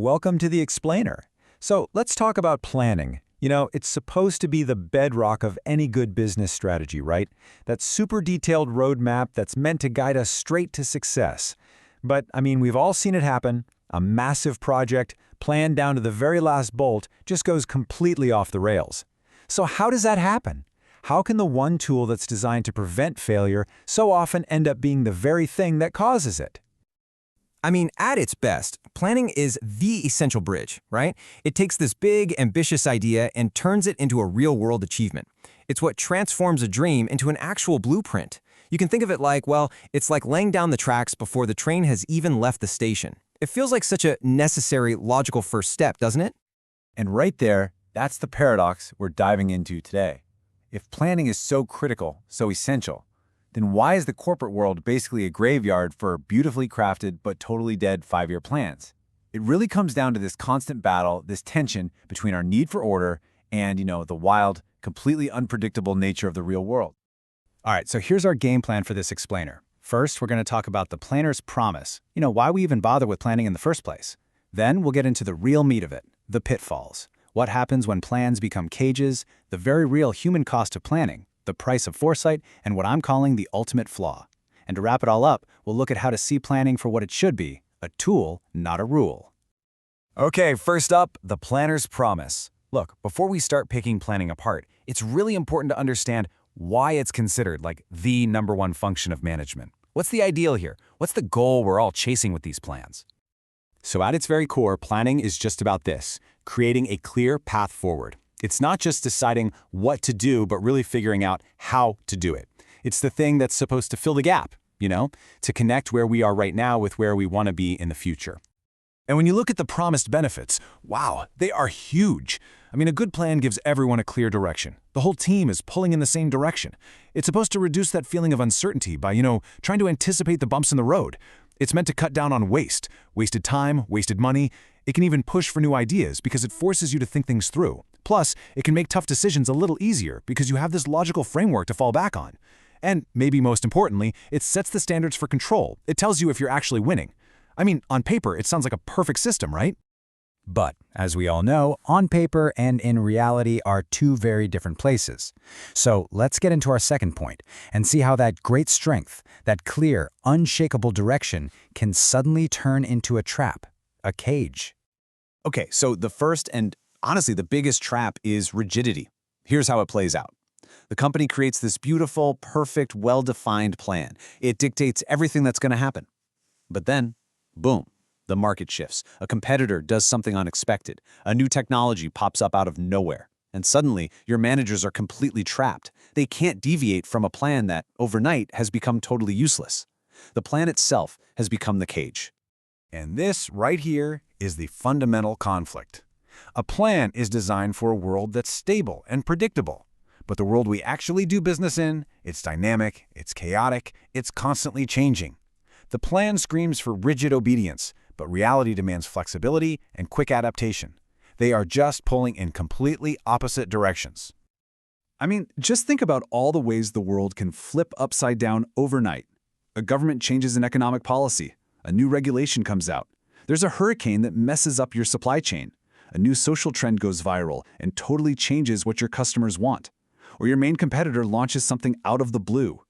Welcome to the Explainer. So let's talk about planning. It's supposed to be the bedrock of any good business strategy, right? That super detailed roadmap that's meant to guide us straight to success. But, we've all seen it happen. A massive project, planned down to the very last bolt, just goes completely off the rails. So how does that happen? How can the one tool that's designed to prevent failure so often end up being the very thing that causes it? At its best, planning is the essential bridge, right? It takes this big, ambitious idea and turns it into a real-world achievement. It's what transforms a dream into an actual blueprint. You can think of it like, it's like laying down the tracks before the train has even left the station. It feels like such a necessary, logical first step, doesn't it? And right there, that's the paradox we're diving into today. If planning is so critical, so essential, then why is the corporate world basically a graveyard for beautifully crafted but totally dead 5-year plans? It really comes down to this constant battle, this tension between our need for order and, the wild, completely unpredictable nature of the real world. All right, so here's our game plan for this explainer. First, we're going to talk about the planner's promise, why we even bother with planning in the first place. Then we'll get into the real meat of it, the pitfalls. What happens when plans become cages, the very real human cost of planning, the price of foresight, and what I'm calling the ultimate flaw. And to wrap it all up, we'll look at how to see planning for what it should be, a tool, not a rule. Okay, first up, the planner's promise. Look, before we start picking planning apart, it's really important to understand why it's considered like the number one function of management. What's the ideal here? What's the goal we're all chasing with these plans? So at its very core, planning is just about this, creating a clear path forward. It's not just deciding what to do, but really figuring out how to do it. It's the thing that's supposed to fill the gap, to connect where we are right now with where we want to be in the future. And when you look at the promised benefits, wow, they are huge. A good plan gives everyone a clear direction. The whole team is pulling in the same direction. It's supposed to reduce that feeling of uncertainty by, trying to anticipate the bumps in the road. It's meant to cut down on wasted time, wasted money. It can even push for new ideas because it forces you to think things through. Plus, it can make tough decisions a little easier because you have this logical framework to fall back on. And maybe most importantly, it sets the standards for control. It tells you if you're actually winning. On paper, it sounds like a perfect system, right? But, as we all know, on paper and in reality are two very different places. So let's get into our second point and see how that great strength, that clear, unshakable direction can suddenly turn into a trap, a cage. Okay, so the first and honestly the biggest trap is rigidity. Here's how it plays out. The company creates this beautiful, perfect, well-defined plan. It dictates everything that's going to happen. But then, boom. The market shifts. A competitor does something unexpected. A new technology pops up out of nowhere. And suddenly, your managers are completely trapped. They can't deviate from a plan that, overnight, has become totally useless. The plan itself has become the cage. And this, right here, is the fundamental conflict. A plan is designed for a world that's stable and predictable. But the world we actually do business in, it's dynamic, it's chaotic, it's constantly changing. The plan screams for rigid obedience, but reality demands flexibility and quick adaptation. They are just pulling in completely opposite directions. Just think about all the ways the world can flip upside down overnight. A government changes an economic policy. A new regulation comes out. There's a hurricane that messes up your supply chain. A new social trend goes viral and totally changes what your customers want. Or your main competitor launches something out of the blue.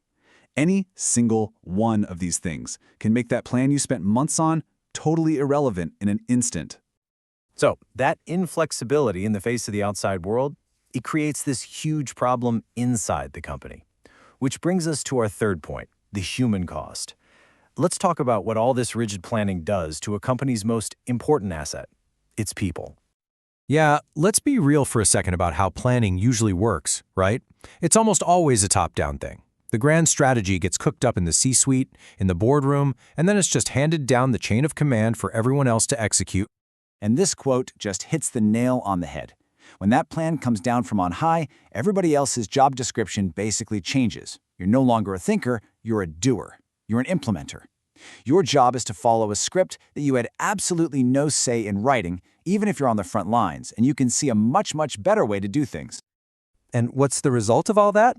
Any single one of these things can make that plan you spent months on totally irrelevant in an instant. So, that inflexibility in the face of the outside world, it creates this huge problem inside the company. Which brings us to our third point, the human cost. Let's talk about what all this rigid planning does to a company's most important asset, its people. Yeah, let's be real for a second about how planning usually works, right? It's almost always a top-down thing. The grand strategy gets cooked up in the C-suite, in the boardroom, and then it's just handed down the chain of command for everyone else to execute. And this quote just hits the nail on the head. When that plan comes down from on high, everybody else's job description basically changes. You're no longer a thinker, you're a doer. You're an implementer. Your job is to follow a script that you had absolutely no say in writing, even if you're on the front lines, and you can see a much, much better way to do things. And what's the result of all that?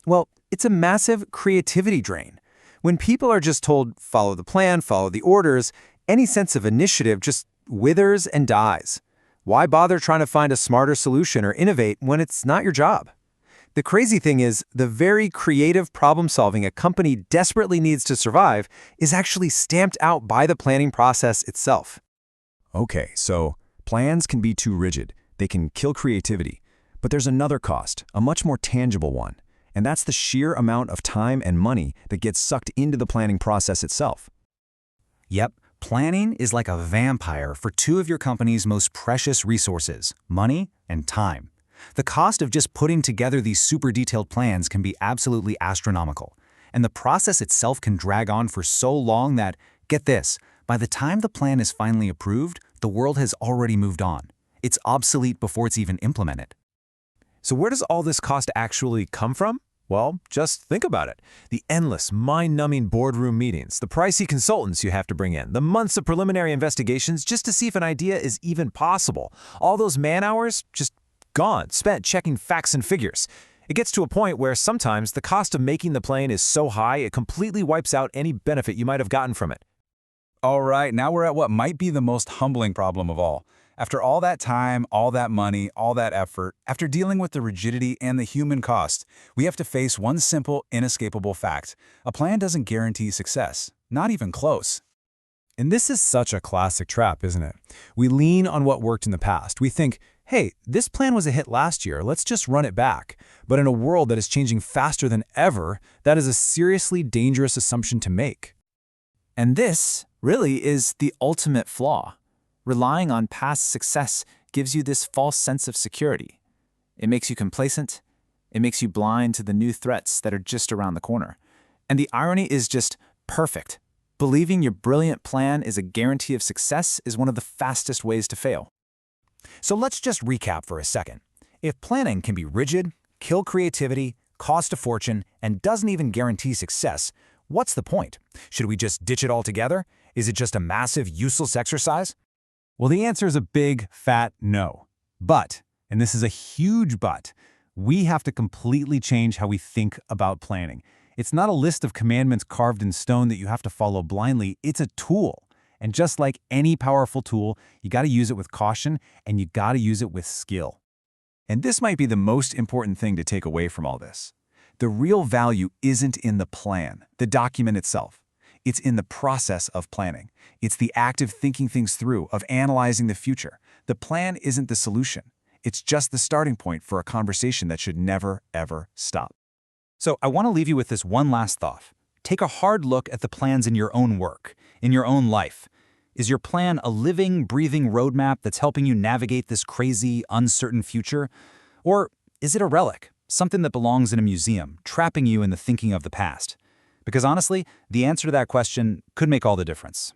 Well, it's a massive creativity drain. When people are just told, follow the plan, follow the orders, any sense of initiative just withers and dies. Why bother trying to find a smarter solution or innovate when it's not your job? The crazy thing is, the very creative problem-solving a company desperately needs to survive is actually stamped out by the planning process itself. Okay, so plans can be too rigid. They can kill creativity. But there's another cost, a much more tangible one, and that's the sheer amount of time and money that gets sucked into the planning process itself. Yep, planning is like a vampire for two of your company's most precious resources, money and time. The cost of just putting together these super detailed plans can be absolutely astronomical, and the process itself can drag on for so long that, get this, by the time the plan is finally approved, the world has already moved on. It's obsolete before it's even implemented. So where does all this cost actually come from? Well, just think about it. The endless, mind-numbing boardroom meetings, the pricey consultants you have to bring in, the months of preliminary investigations just to see if an idea is even possible. All those man-hours just gone, spent checking facts and figures. It gets to a point where sometimes the cost of making the plane is so high it completely wipes out any benefit you might have gotten from it. All right, now we're at what might be the most humbling problem of all. After all that time, all that money, all that effort, after dealing with the rigidity and the human cost, we have to face one simple, inescapable fact. A plan doesn't guarantee success, not even close. And this is such a classic trap, isn't it? We lean on what worked in the past. We think, hey, this plan was a hit last year, let's just run it back. But in a world that is changing faster than ever, that is a seriously dangerous assumption to make. And this really is the ultimate flaw. Relying on past success gives you this false sense of security. It makes you complacent. It makes you blind to the new threats that are just around the corner. And the irony is just perfect. Believing your brilliant plan is a guarantee of success is one of the fastest ways to fail. So let's just recap for a second. If planning can be rigid, kill creativity, cost a fortune, and doesn't even guarantee success, what's the point? Should we just ditch it altogether? Is it just a massive, useless exercise? Well, the answer is a big, fat no. But, and this is a huge but, we have to completely change how we think about planning. It's not a list of commandments carved in stone that you have to follow blindly. It's a tool. And just like any powerful tool, you got to use it with caution and you got to use it with skill. And this might be the most important thing to take away from all this. The real value isn't in the plan, the document itself. It's in the process of planning. It's the act of thinking things through, of analyzing the future. The plan isn't the solution. It's just the starting point for a conversation that should never, ever stop. So I want to leave you with this one last thought. Take a hard look at the plans in your own work, in your own life. Is your plan a living, breathing roadmap that's helping you navigate this crazy, uncertain future? Or is it a relic, something that belongs in a museum, trapping you in the thinking of the past? Because honestly, the answer to that question could make all the difference.